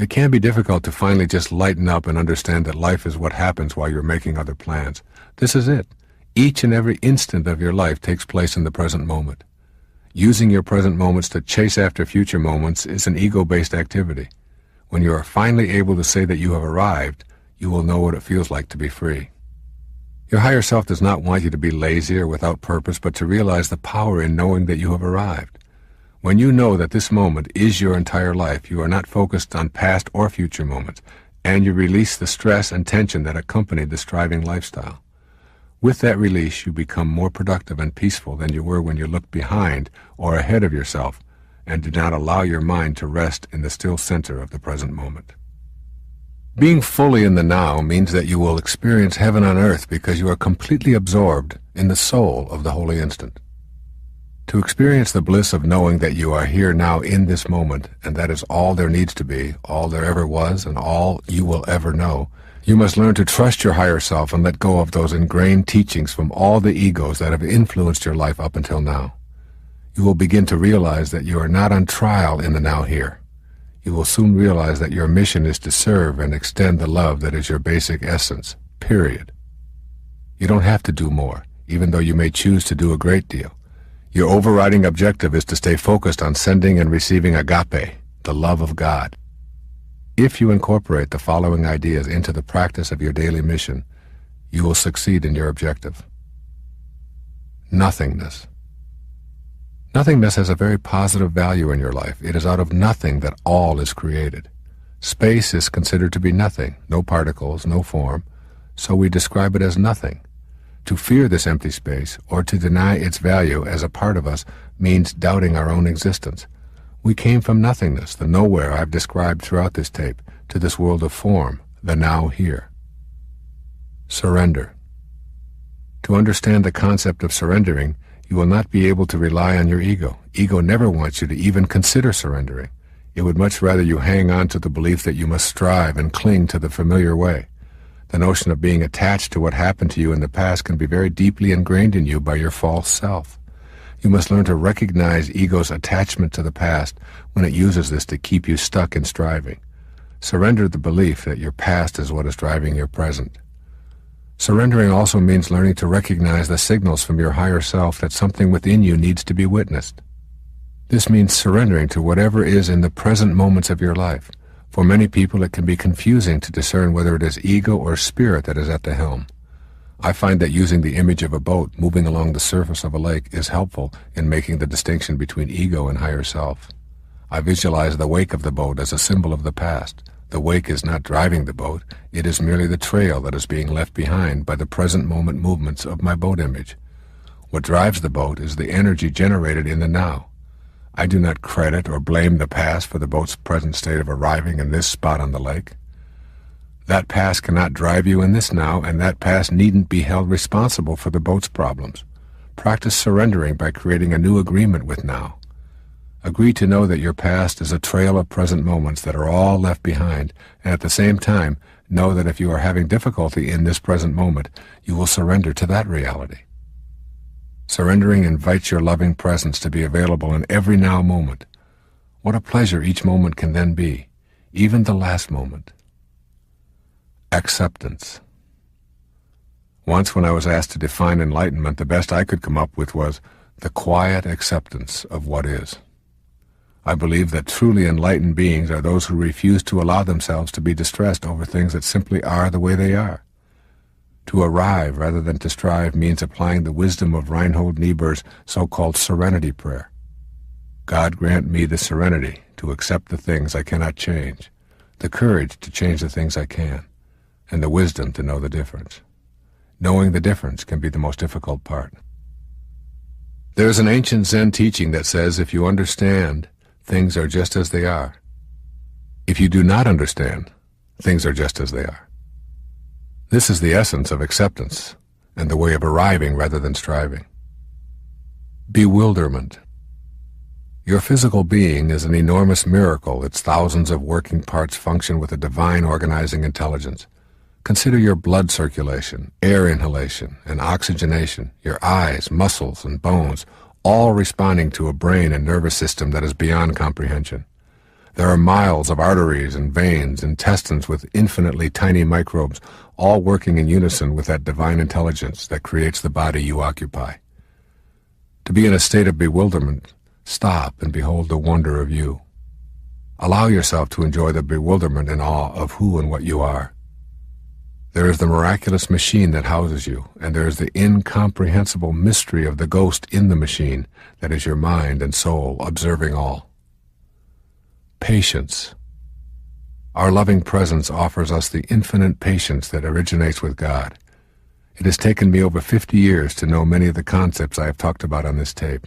It can be difficult to finally just lighten up and understand that life is what happens while you're making other plans. This is it. Each and every instant of your life takes place in the present moment. Using your present moments to chase after future moments is an ego-based activity. When you are finally able to say that you have arrived, you will know what it feels like to be free. Your higher self does not want you to be lazy or without purpose, but to realize the power in knowing that you have arrived. When you know that this moment is your entire life, you are not focused on past or future moments, and you release the stress and tension that accompany the striving lifestyle. With that release, you become more productive and peaceful than you were when you looked behind or ahead of yourself and did not allow your mind to rest in the still center of the present moment. Being fully in the now means that you will experience heaven on earth because you are completely absorbed in the soul of the holy instant. To experience the bliss of knowing that you are here now in this moment, and that is all there needs to be, all there ever was, and all you will ever know, you must learn to trust your higher self and let go of those ingrained teachings from all the egos that have influenced your life up until now. You will begin to realize that you are not on trial in the now here. You will soon realize that your mission is to serve and extend the love that is your basic essence, period. You don't have to do more, even though you may choose to do a great deal. Your overriding objective is to stay focused on sending and receiving agape, the love of God. If you incorporate the following ideas into the practice of your daily mission, you will succeed in your objective. Nothingness. Nothingness has a very positive value in your life. It is out of nothing that all is created. Space is considered to be nothing, no particles, no form, so we describe it as nothing. To fear this empty space, or to deny its value as a part of us, means doubting our own existence. We came from nothingness, the nowhere I've described throughout this tape, to this world of form, the now here. Surrender. To understand the concept of surrendering, you will not be able to rely on your ego. Ego never wants you to even consider surrendering. It would much rather you hang on to the belief that you must strive and cling to the familiar way. The notion of being attached to what happened to you in the past can be very deeply ingrained in you by your false self. You must learn to recognize ego's attachment to the past when it uses this to keep you stuck in striving. Surrender the belief that your past is what is driving your present. Surrendering also means learning to recognize the signals from your higher self that something within you needs to be witnessed. This means surrendering to whatever is in the present moments of your life. For many people, it can be confusing to discern whether it is ego or spirit that is at the helm. I find that using the image of a boat moving along the surface of a lake is helpful in making the distinction between ego and higher self. I visualize the wake of the boat as a symbol of the past. The wake is not driving the boat, it is merely the trail that is being left behind by the present moment movements of my boat image. What drives the boat is the energy generated in the now. I do not credit or blame the past for the boat's present state of arriving in this spot on the lake. That past cannot drive you in this now, and that past needn't be held responsible for the boat's problems. Practice surrendering by creating a new agreement with now. Agree to know that your past is a trail of present moments that are all left behind, and at the same time, know that if you are having difficulty in this present moment, you will surrender to that reality. Surrendering invites your loving presence to be available in every now moment. What a pleasure each moment can then be, even the last moment. Acceptance. Once when I was asked to define enlightenment, the best I could come up with was the quiet acceptance of what is. I believe that truly enlightened beings are those who refuse to allow themselves to be distressed over things that simply are the way they are. To arrive rather than to strive means applying the wisdom of Reinhold Niebuhr's so-called serenity prayer. God grant me the serenity to accept the things I cannot change, the courage to change the things I can, and the wisdom to know the difference. Knowing the difference can be the most difficult part. There is an ancient Zen teaching that says if you understand, things are just as they are. If you do not understand, things are just as they are. This is the essence of acceptance and the way of arriving rather than striving. Bewilderment. Your physical being is an enormous miracle. Its thousands of working parts function with a divine organizing intelligence. Consider your blood circulation, air inhalation, and oxygenation, your eyes, muscles, and bones, all responding to a brain and nervous system that is beyond comprehension. There are miles of arteries and veins, intestines with infinitely tiny microbes, all working in unison with that divine intelligence that creates the body you occupy. To be in a state of bewilderment, stop and behold the wonder of you. Allow yourself to enjoy the bewilderment and awe of who and what you are. There is the miraculous machine that houses you, and there is the incomprehensible mystery of the ghost in the machine that is your mind and soul observing all. Patience. Our loving presence offers us the infinite patience that originates with God. It has taken me over 50 years to know many of the concepts I have talked about on this tape.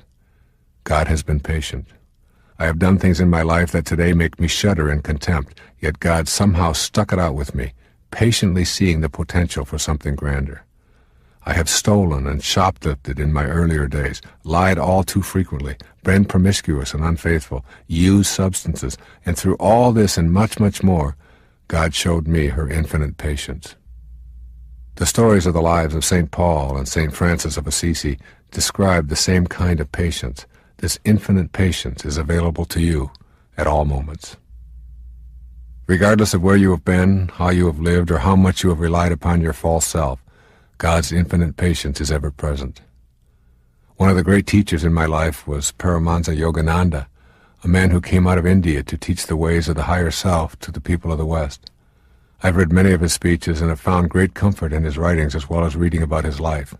God has been patient. I have done things in my life that today make me shudder in contempt, yet God somehow stuck it out with me, patiently seeing the potential for something grander. I have stolen and shoplifted in my earlier days, lied all too frequently, been promiscuous and unfaithful, used substances, and through all this and much, much more, God showed me her infinite patience. The stories of the lives of St. Paul and St. Francis of Assisi describe the same kind of patience. This infinite patience is available to you at all moments. Regardless of where you have been, how you have lived, or how much you have relied upon your false self, God's infinite patience is ever present. One of the great teachers in my life was Paramahansa Yogananda, a man who came out of India to teach the ways of the higher self to the people of the West. I've read many of his speeches and have found great comfort in his writings as well as reading about his life.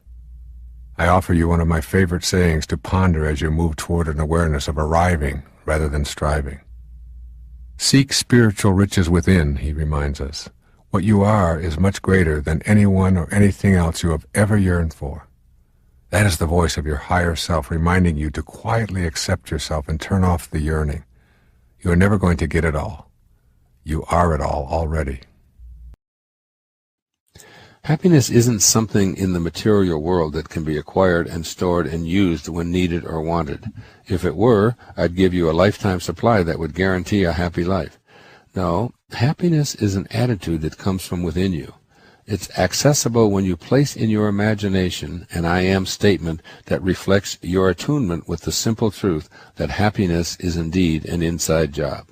I offer you one of my favorite sayings to ponder as you move toward an awareness of arriving rather than striving. Seek spiritual riches within, he reminds us. What you are is much greater than anyone or anything else you have ever yearned for. That is the voice of your higher self reminding you to quietly accept yourself and turn off the yearning. You are never going to get it all. You are it all already. Happiness isn't something in the material world that can be acquired and stored and used when needed or wanted. If it were, I'd give you a lifetime supply that would guarantee a happy life. No, happiness is an attitude that comes from within you. It's accessible when you place in your imagination an I am statement that reflects your attunement with the simple truth that happiness is indeed an inside job.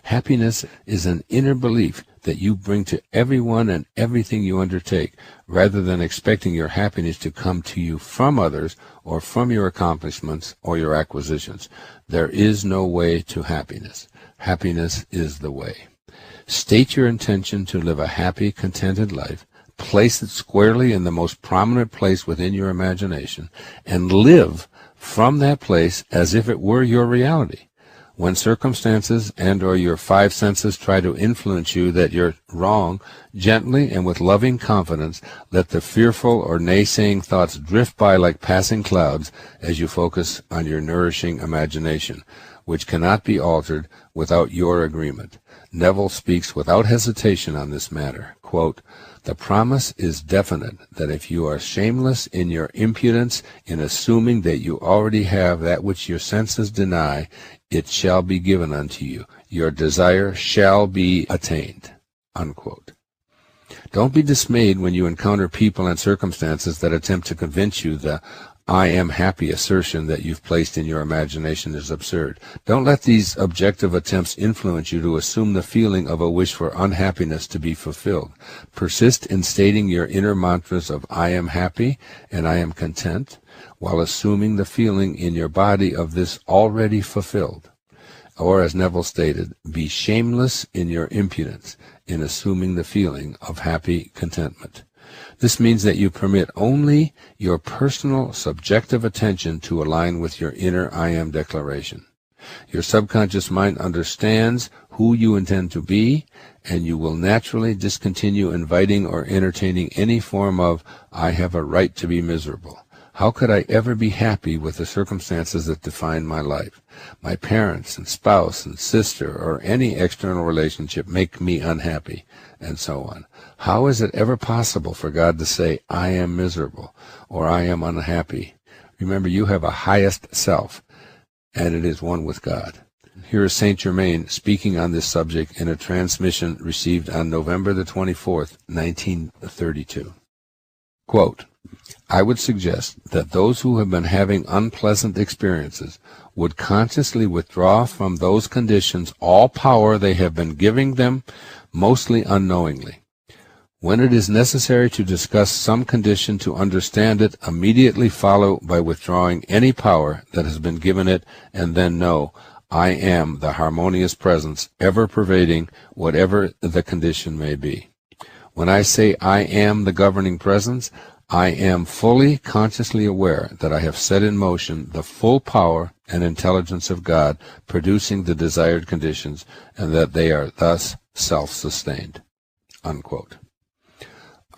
Happiness is an inner belief that you bring to everyone and everything you undertake, rather than expecting your happiness to come to you from others or from your accomplishments or your acquisitions. There is no way to happiness. Happiness is the way. State your intention to live a happy, contented life, place it squarely in the most prominent place within your imagination, and live from that place as if it were your reality. When circumstances and or your five senses try to influence you that you're wrong, gently and with loving confidence, let the fearful or naysaying thoughts drift by like passing clouds as you focus on your nourishing imagination, which cannot be altered without your agreement. Neville speaks without hesitation on this matter. Quote, "The promise is definite that if you are shameless in your impudence in assuming that you already have that which your senses deny, it shall be given unto you. Your desire shall be attained." Unquote. Don't be dismayed when you encounter people and circumstances that attempt to convince you the I am happy assertion that you've placed in your imagination is absurd. Don't let these objective attempts influence you to assume the feeling of a wish for unhappiness to be fulfilled. Persist in stating your inner mantras of I am happy and I am content, while assuming the feeling in your body of this already fulfilled. Or, as Neville stated, be shameless in your impudence in assuming the feeling of happy contentment. This means that you permit only your personal subjective attention to align with your inner I am declaration. Your subconscious mind understands who you intend to be, and you will naturally discontinue inviting or entertaining any form of I have a right to be miserable. How could I ever be happy with the circumstances that define my life? My parents and spouse and sister or any external relationship make me unhappy, and so on. How is it ever possible for God to say, I am miserable, or I am unhappy? Remember, you have a highest self, and it is one with God. Here is Saint Germain speaking on this subject in a transmission received on November the 24th, 1932. Quote, I would suggest that those who have been having unpleasant experiences would consciously withdraw from those conditions all power they have been giving them, mostly unknowingly. When it is necessary to discuss some condition to understand it, immediately follow by withdrawing any power that has been given it, and then know, I am the harmonious presence, ever pervading whatever the condition may be. When I say I am the governing presence, I am fully consciously aware that I have set in motion the full power and intelligence of God producing the desired conditions, and that they are thus self-sustained. Unquote.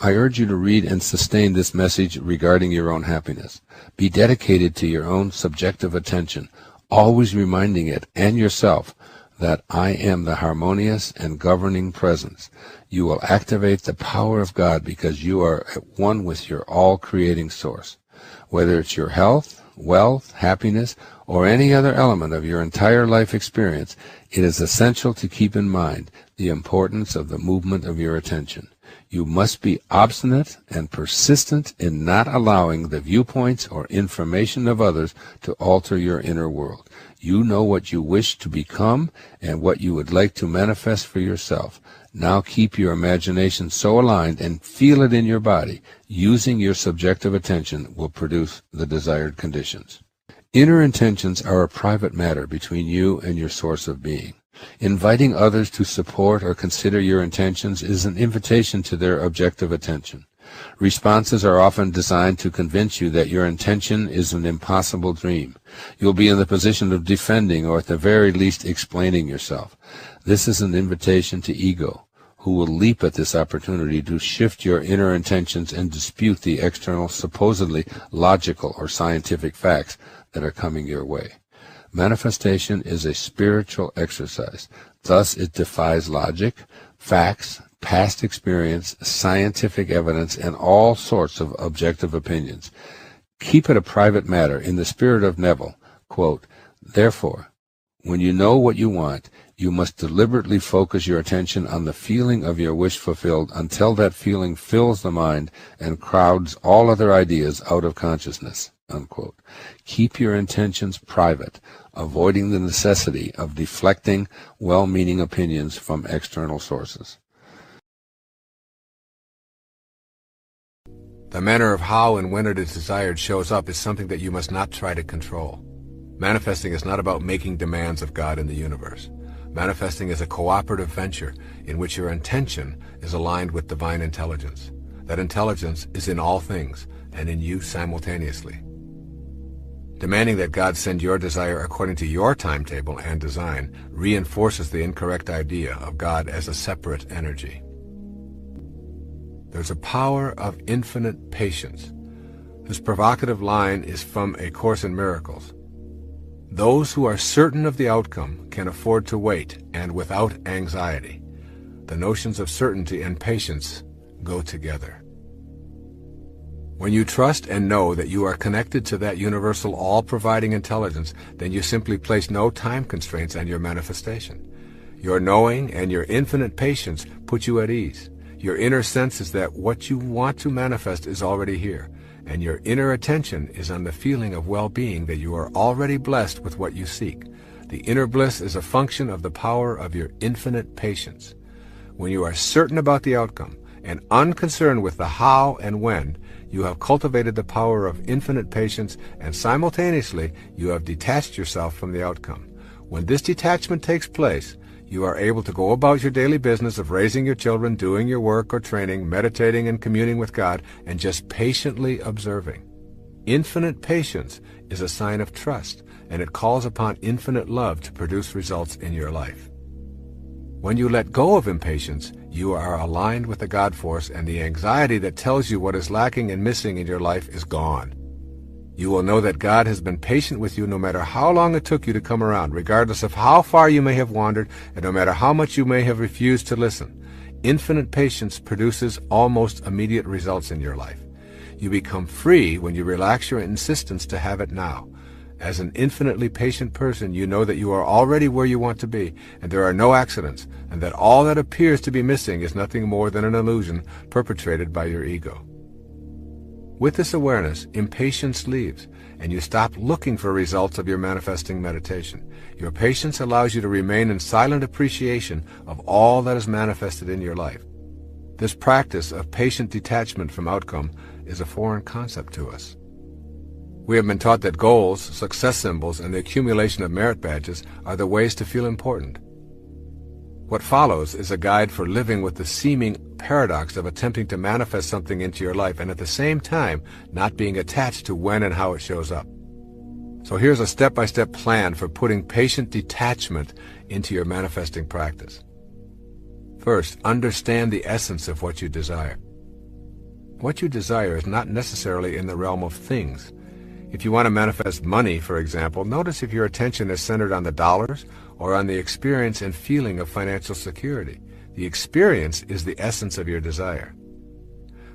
I urge you to read and sustain this message regarding your own happiness. Be dedicated to your own subjective attention, always reminding it and yourself that I am the harmonious and governing presence. You will activate the power of God because you are at one with your all-creating source. Whether it's your health, wealth, happiness, or any other element of your entire life experience, it is essential to keep in mind the importance of the movement of your attention. You must be obstinate and persistent in not allowing the viewpoints or information of others to alter your inner world. You know what you wish to become and what you would like to manifest for yourself. Now keep your imagination so aligned and feel it in your body. Using your subjective attention will produce the desired conditions. Inner intentions are a private matter between you and your source of being. Inviting others to support or consider your intentions is an invitation to their objective attention. Responses are often designed to convince you that your intention is an impossible dream. You'll be in the position of defending or at the very least explaining yourself. This is an invitation to ego, who will leap at this opportunity to shift your inner intentions and dispute the external, supposedly logical or scientific facts that are coming your way. Manifestation is a spiritual exercise. Thus it defies logic, facts, past experience, scientific evidence, and all sorts of objective opinions. Keep it a private matter in the spirit of Neville. Quote, therefore, when you know what you want, you must deliberately focus your attention on the feeling of your wish fulfilled until that feeling fills the mind and crowds all other ideas out of consciousness. Unquote. Keep your intentions private, avoiding the necessity of deflecting well-meaning opinions from external sources. The manner of how and when it is desired shows up is something that you must not try to control. Manifesting is not about making demands of God in the universe. Manifesting is a cooperative venture in which your intention is aligned with divine intelligence. That intelligence is in all things and in you simultaneously. Demanding that God send your desire according to your timetable and design reinforces the incorrect idea of God as a separate energy. There's a power of infinite patience. This provocative line is from A Course in Miracles. Those who are certain of the outcome can afford to wait, and without anxiety. The notions of certainty and patience go together. When you trust and know that you are connected to that universal all-providing intelligence, then you simply place no time constraints on your manifestation. Your knowing and your infinite patience put you at ease. Your inner sense is that what you want to manifest is already here, and your inner attention is on the feeling of well-being that you are already blessed with what you seek. The inner bliss is a function of the power of your infinite patience. When you are certain about the outcome and unconcerned with the how and when, you have cultivated the power of infinite patience, and simultaneously you have detached yourself from the outcome. When this detachment takes place, you are able to go about your daily business of raising your children, doing your work or training, meditating and communing with God, and just patiently observing. Infinite patience is a sign of trust, and it calls upon infinite love to produce results in your life. When you let go of impatience, you are aligned with the God force, and the anxiety that tells you what is lacking and missing in your life is gone. You will know that God has been patient with you no matter how long it took you to come around, regardless of how far you may have wandered, and no matter how much you may have refused to listen. Infinite patience produces almost immediate results in your life. You become free when you relax your insistence to have it now. As an infinitely patient person, you know that you are already where you want to be, and there are no accidents, and that all that appears to be missing is nothing more than an illusion perpetrated by your ego. With this awareness, impatience leaves, and you stop looking for results of your manifesting meditation. Your patience allows you to remain in silent appreciation of all that is manifested in your life. This practice of patient detachment from outcome is a foreign concept to us. We have been taught that goals, success symbols, and the accumulation of merit badges are the ways to feel important. What follows is a guide for living with the seeming paradox of attempting to manifest something into your life and at the same time not being attached to when and how it shows up. So here's a step-by-step plan for putting patient detachment into your manifesting practice. First, understand the essence of what you desire. What you desire is not necessarily in the realm of things. If you want to manifest money, for example, notice if your attention is centered on the dollars or on the experience and feeling of financial security. The experience is the essence of your desire.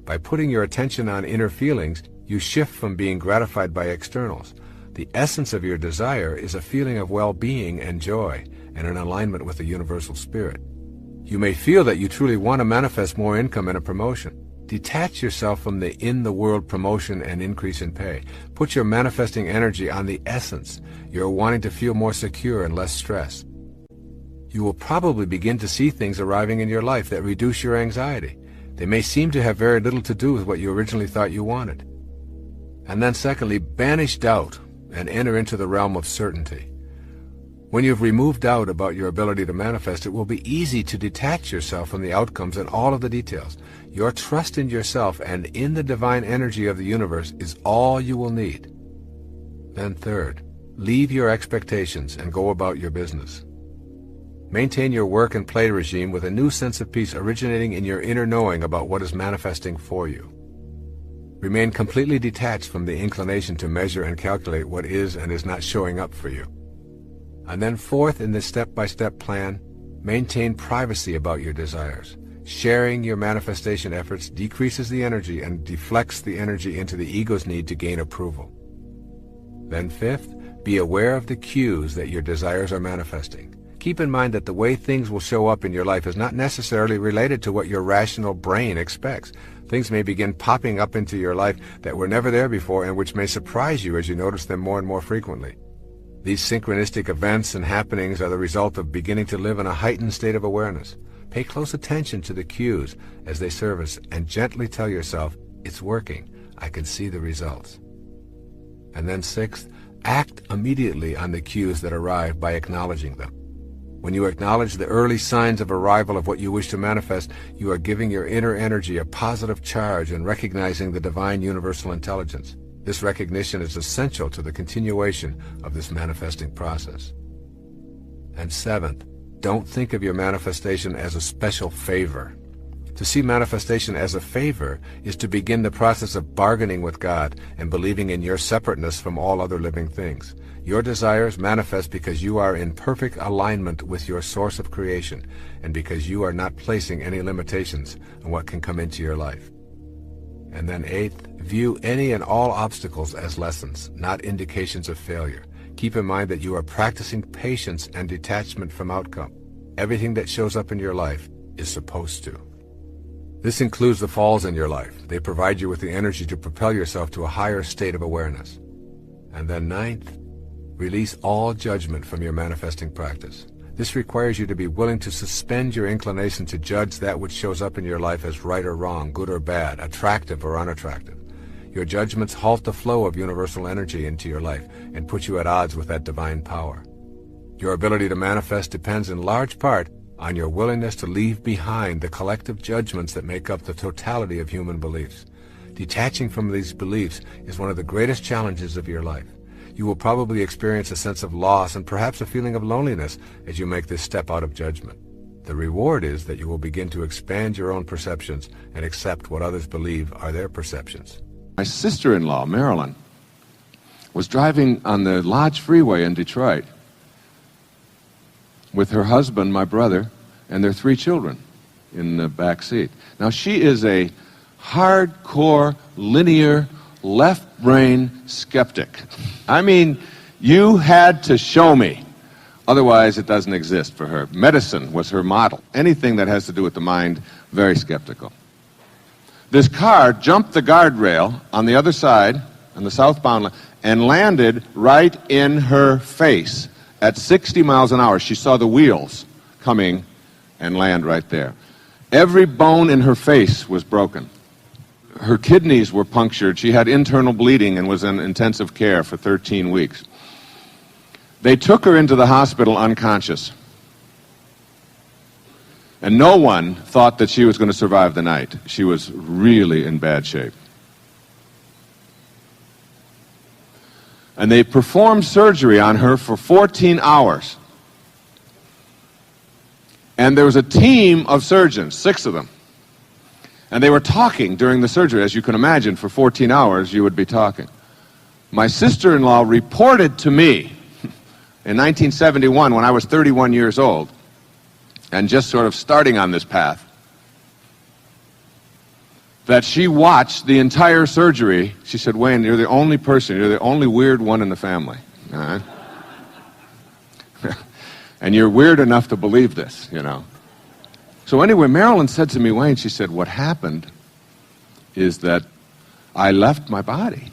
By putting your attention on inner feelings, you shift from being gratified by externals. The essence of your desire is a feeling of well-being and joy and an alignment with the universal spirit. You may feel that you truly want to manifest more income and a promotion. Detach yourself from the in-the-world promotion and increase in pay. Put your manifesting energy on the essence. You're wanting to feel more secure and less stress. You will probably begin to see things arriving in your life that reduce your anxiety. They may seem to have very little to do with what you originally thought you wanted. And then secondly, banish doubt and enter into the realm of certainty. When you've removed doubt about your ability to manifest, it will be easy to detach yourself from the outcomes and all of the details. Your trust in yourself and in the divine energy of the universe is all you will need. Then third, leave your expectations and go about your business. Maintain your work and play regime with a new sense of peace originating in your inner knowing about what is manifesting for you. Remain completely detached from the inclination to measure and calculate what is and is not showing up for you. And then fourth, in this step-by-step plan, maintain privacy about your desires. Sharing your manifestation efforts decreases the energy and deflects the energy into the ego's need to gain approval. Then fifth, be aware of the cues that your desires are manifesting. Keep in mind that the way things will show up in your life is not necessarily related to what your rational brain expects. Things may begin popping up into your life that were never there before and which may surprise you as you notice them more and more frequently. These synchronistic events and happenings are the result of beginning to live in a heightened state of awareness. Pay close attention to the cues as they surface and gently tell yourself, it's working, I can see the results. And then sixth, act immediately on the cues that arrive by acknowledging them. When you acknowledge the early signs of arrival of what you wish to manifest, you are giving your inner energy a positive charge and recognizing the divine universal intelligence. This recognition is essential to the continuation of this manifesting process. And seventh, don't think of your manifestation as a special favor. To see manifestation as a favor is to begin the process of bargaining with God and believing in your separateness from all other living things. Your desires manifest because you are in perfect alignment with your source of creation and because you are not placing any limitations on what can come into your life. And then eighth, view any and all obstacles as lessons, not indications of failure. Keep in mind that you are practicing patience and detachment from outcome. Everything that shows up in your life is supposed to. This includes the falls in your life. They provide you with the energy to propel yourself to a higher state of awareness. And then ninth, release all judgment from your manifesting practice. This requires you to be willing to suspend your inclination to judge that which shows up in your life as right or wrong, good or bad, attractive or unattractive. Your judgments halt the flow of universal energy into your life and put you at odds with that divine power. Your ability to manifest depends in large part on your willingness to leave behind the collective judgments that make up the totality of human beliefs. Detaching from these beliefs is one of the greatest challenges of your life. You will probably experience a sense of loss and perhaps a feeling of loneliness as you make this step out of judgment. The reward is that you will begin to expand your own perceptions and accept what others believe are their perceptions. My sister-in-law, Marilyn, was driving on the Lodge Freeway in Detroit with her husband, my brother, and their 3 children in the back seat. Now, she is a hardcore, linear, left-brain skeptic. I mean, you had to show me. Otherwise, it doesn't exist for her. Medicine was her model. Anything that has to do with the mind, very skeptical. This car jumped the guardrail on the other side, on the southbound lane, and landed right in her face at 60 miles an hour. She saw the wheels coming and land right there. Every bone in her face was broken. Her kidneys were punctured. She had internal bleeding and was in intensive care for 13 weeks. They took her into the hospital unconscious. And no one thought that she was going to survive the night. She was really in bad shape. And they performed surgery on her for 14 hours. And there was a team of surgeons, 6 of them. And they were talking during the surgery. As you can imagine, for 14 hours you would be talking. My sister-in-law reported to me in 1971, when I was 31 years old, and just sort of starting on this path, that she watched the entire surgery. She said, "Wayne, you're the only person, you're the only weird one in the family. All right? And you're weird enough to believe this, you know." So anyway, Marilyn said to me, "Wayne," she said, "what happened is that I left my body."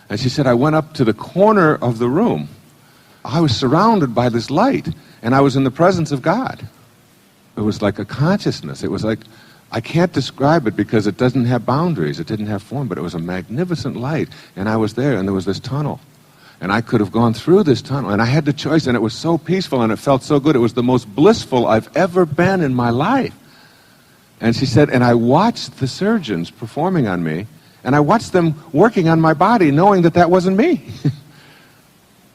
And she said, "I went up to the corner of the room. I was surrounded by this light, and I was in the presence of God." It was like a consciousness. It was like, I can't describe it because it doesn't have boundaries. It didn't have form, but it was a magnificent light. And I was there, and there was this tunnel. And I could have gone through this tunnel, and I had the choice, and it was so peaceful, and it felt so good. It was the most blissful I've ever been in my life. And she said, and I watched the surgeons performing on me, and I watched them working on my body, knowing that that wasn't me.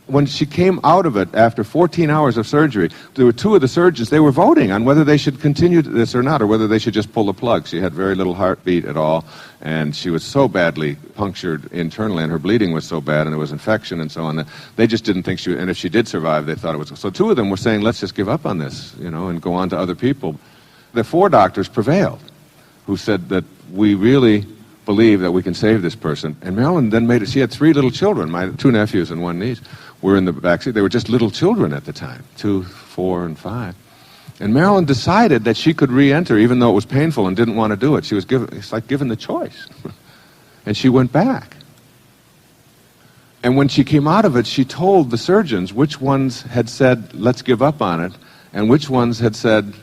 When she came out of it after 14 hours of surgery, there were 2 of the surgeons, they were voting on whether they should continue this or not, or whether they should just pull the plug. She had very little heartbeat at all, and she was so badly punctured internally, and her bleeding was so bad, and there was infection and so on, that they just didn't think she would, and if she did survive, they thought it was. So 2 of them were saying, let's just give up on this, you know, and go on to other people. The 4 doctors prevailed, who said that we really believe that we can save this person. And Marilyn then made it. She had 3 little children, my 2 nephews and 1 niece were in the backseat. They were just little children at the time, 2, 4, and 5. And Marilyn decided that she could re-enter, even though it was painful and didn't want to do it. She was given, it's like given the choice. And she went back. And when she came out of it, she told the surgeons which ones had said, let's give up on it, and which ones had said,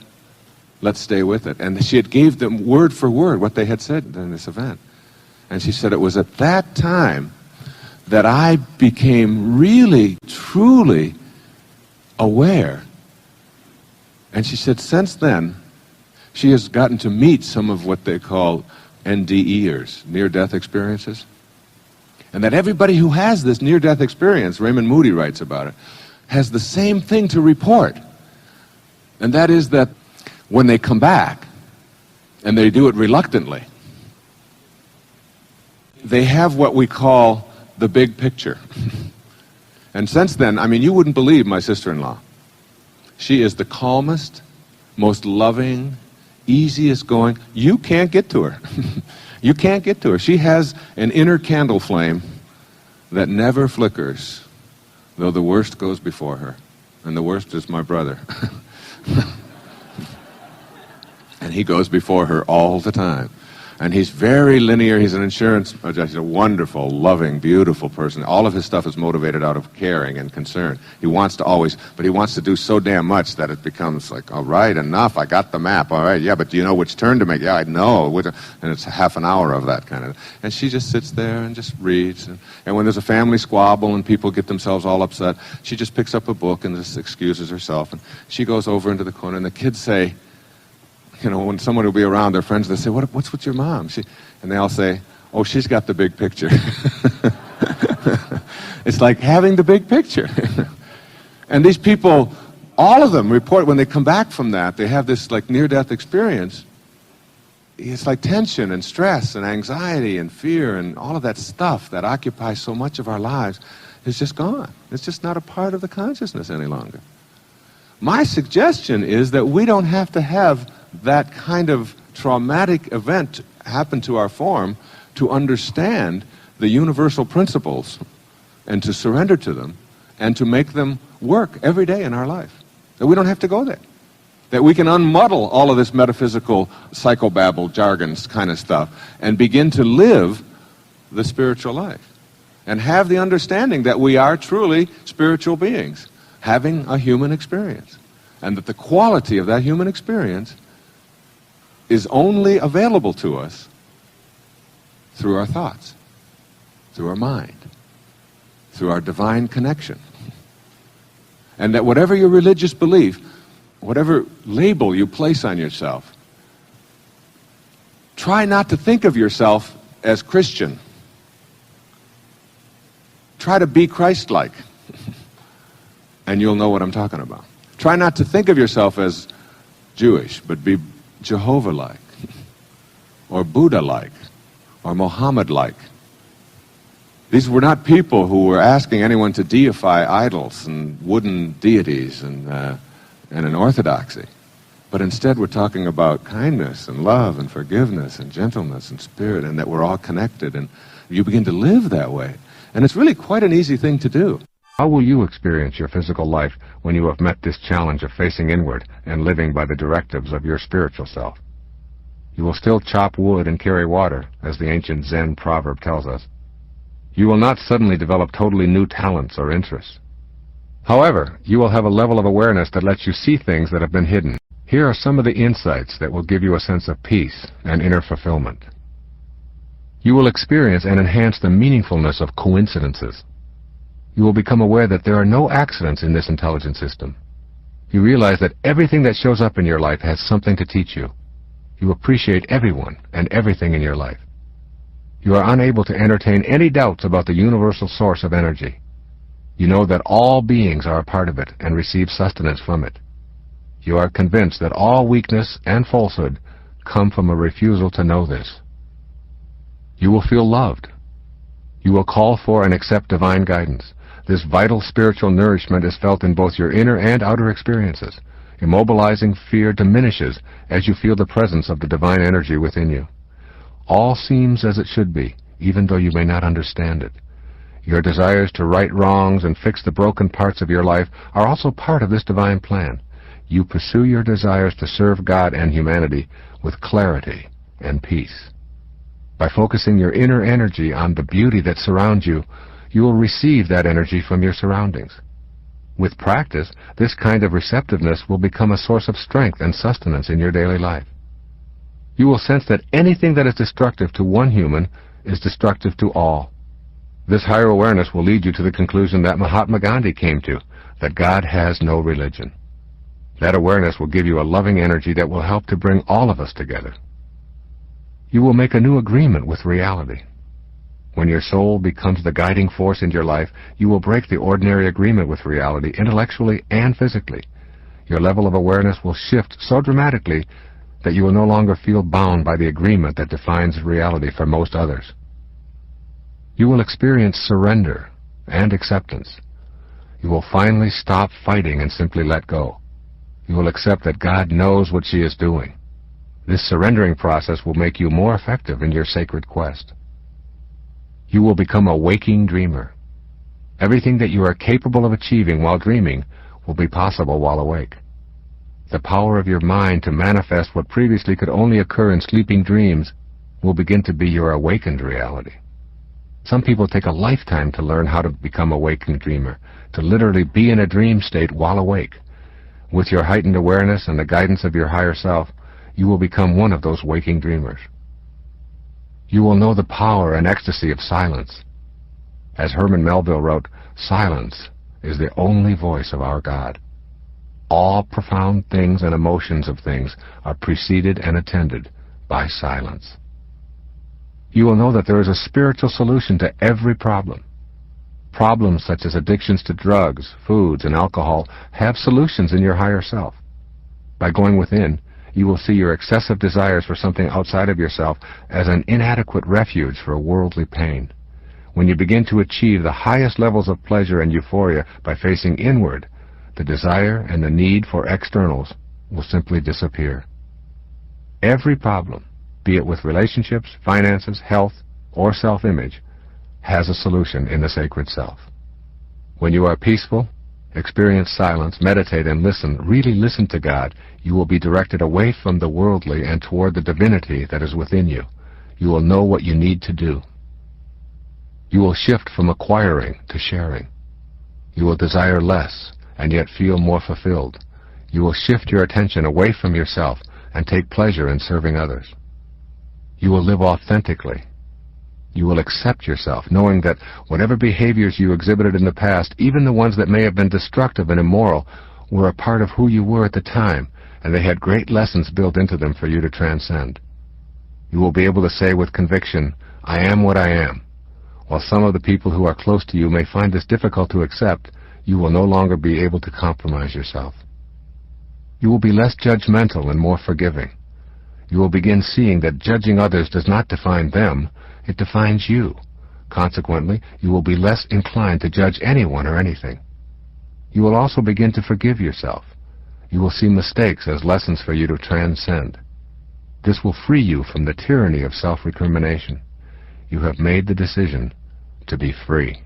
let's stay with it. And she had gave them word for word what they had said in this event. And she said, it was at that time that I became really, truly aware. And she said, since then, she has gotten to meet some of what they call NDEers, near-death experiences. And that everybody who has this near-death experience, Raymond Moody writes about it, has the same thing to report. And that is that when they come back, and they do it reluctantly, they have what we call the big picture. And since then, I mean, you wouldn't believe my sister-in-law. She is the calmest, most loving, easiest going. You can't get to her. You can't get to her. She has an inner candle flame that never flickers, though the worst goes before her. And the worst is my brother. And he goes before her all the time. And he's very linear. He's an insurance, he's a wonderful, loving, beautiful person. All of his stuff is motivated out of caring and concern. He wants to always, but he wants to do so damn much that it becomes like, all right, enough, I got the map. All right, yeah, but do you know which turn to make? Yeah, I know. And it's half an hour of that kind of. And she just sits there and just reads. And when there's a family squabble and people get themselves all upset, she just picks up a book and just excuses herself. And she goes over into the corner, and the kids say, you know, when someone will be around, their friends, they say, what's with your mom? And they all say, oh, she's got the big picture. It's like having the big picture. And these people, all of them report when they come back from that, they have this like near-death experience. It's like tension and stress and anxiety and fear and all of that stuff that occupies so much of our lives is just gone. It's just not a part of the consciousness any longer. My suggestion is that we don't have to have that kind of traumatic event happen to our form to understand the universal principles and to surrender to them and to make them work every day in our life. That we don't have to go there. that we can unmuddle all of this metaphysical psychobabble jargons kind of stuff and begin to live the spiritual life and have the understanding that we are truly spiritual beings having a human experience, and that the quality of that human experience is only available to us through our thoughts, through our mind, through our divine connection. And that whatever your religious belief, whatever label you place on yourself, try not to think of yourself as Christian. Try to be Christ-like, and you'll know what I'm talking about. Try not to think of yourself as Jewish, but be Jehovah-like, or Buddha-like, or Muhammad-like. These were not people who were asking anyone to deify idols and wooden deities and an orthodoxy. But instead we're talking about kindness and love and forgiveness and gentleness and spirit, and that we're all connected, and you begin to live that way. And it's really quite an easy thing to do. How will you experience your physical life when you have met this challenge of facing inward and living by the directives of your spiritual self? You will still chop wood and carry water, as the ancient Zen proverb tells us. You will not suddenly develop totally new talents or interests. However, you will have a level of awareness that lets you see things that have been hidden. Here are some of the insights that will give you a sense of peace and inner fulfillment. You will experience and enhance the meaningfulness of coincidences. You will become aware that there are no accidents in this intelligent system. You realize that everything that shows up in your life has something to teach you. You appreciate everyone and everything in your life. You are unable to entertain any doubts about the universal source of energy. You know that all beings are a part of it and receive sustenance from it. You are convinced that all weakness and falsehood come from a refusal to know this. You will feel loved. You will call for and accept divine guidance. This vital spiritual nourishment is felt in both your inner and outer experiences. Immobilizing fear diminishes as you feel the presence of the divine energy within you. All seems as it should be, even though you may not understand it. Your desires to right wrongs and fix the broken parts of your life are also part of this divine plan. You pursue your desires to serve God and humanity with clarity and peace. By focusing your inner energy on the beauty that surrounds you, you will receive that energy from your surroundings. With practice, this kind of receptiveness will become a source of strength and sustenance in your daily life. You will sense that anything that is destructive to one human is destructive to all. This higher awareness will lead you to the conclusion that Mahatma Gandhi came to, that God has no religion. That awareness will give you a loving energy that will help to bring all of us together. You will make a new agreement with reality. When your soul becomes the guiding force in your life, you will break the ordinary agreement with reality intellectually and physically. Your level of awareness will shift so dramatically that you will no longer feel bound by the agreement that defines reality for most others. You will experience surrender and acceptance. You will finally stop fighting and simply let go. You will accept that God knows what she is doing. This surrendering process will make you more effective in your sacred quest. You will become a waking dreamer. Everything that you are capable of achieving while dreaming will be possible while awake. The power of your mind to manifest what previously could only occur in sleeping dreams will begin to be your awakened reality. Some people take a lifetime to learn how to become a waking dreamer, to literally be in a dream state while awake. With your heightened awareness and the guidance of your higher self, you will become one of those waking dreamers. You will know the power and ecstasy of silence. As Herman Melville wrote, "Silence is the only voice of our God." All profound things and emotions of things are preceded and attended by silence. You will know that there is a spiritual solution to every problem. Problems such as addictions to drugs, foods, and alcohol have solutions in your higher self. By going within, you will see your excessive desires for something outside of yourself as an inadequate refuge for worldly pain. When you begin to achieve the highest levels of pleasure and euphoria by facing inward, the desire and the need for externals will simply disappear. Every problem, be it with relationships, finances, health, or self-image, has a solution in the sacred self. When you are peaceful, Experience silence, meditate, and listen. Really listen to God. You will be directed away from the worldly and toward the divinity that is within you. You will know what you need to do. You will shift from acquiring to sharing. You will desire less and yet feel more fulfilled. You will shift your attention away from yourself and take pleasure in serving others. You will live authentically. You will accept yourself, knowing that whatever behaviors you exhibited in the past, even the ones that may have been destructive and immoral, were a part of who you were at the time, and they had great lessons built into them for you to transcend. You will be able to say with conviction, "I am what I am." While some of the people who are close to you may find this difficult to accept, you will no longer be able to compromise yourself. You will be less judgmental and more forgiving. You will begin seeing that judging others does not define them, it defines you. Consequently, you will be less inclined to judge anyone or anything. You will also begin to forgive yourself. You will see mistakes as lessons for you to transcend. This will free you from the tyranny of self-recrimination. You have made the decision to be free.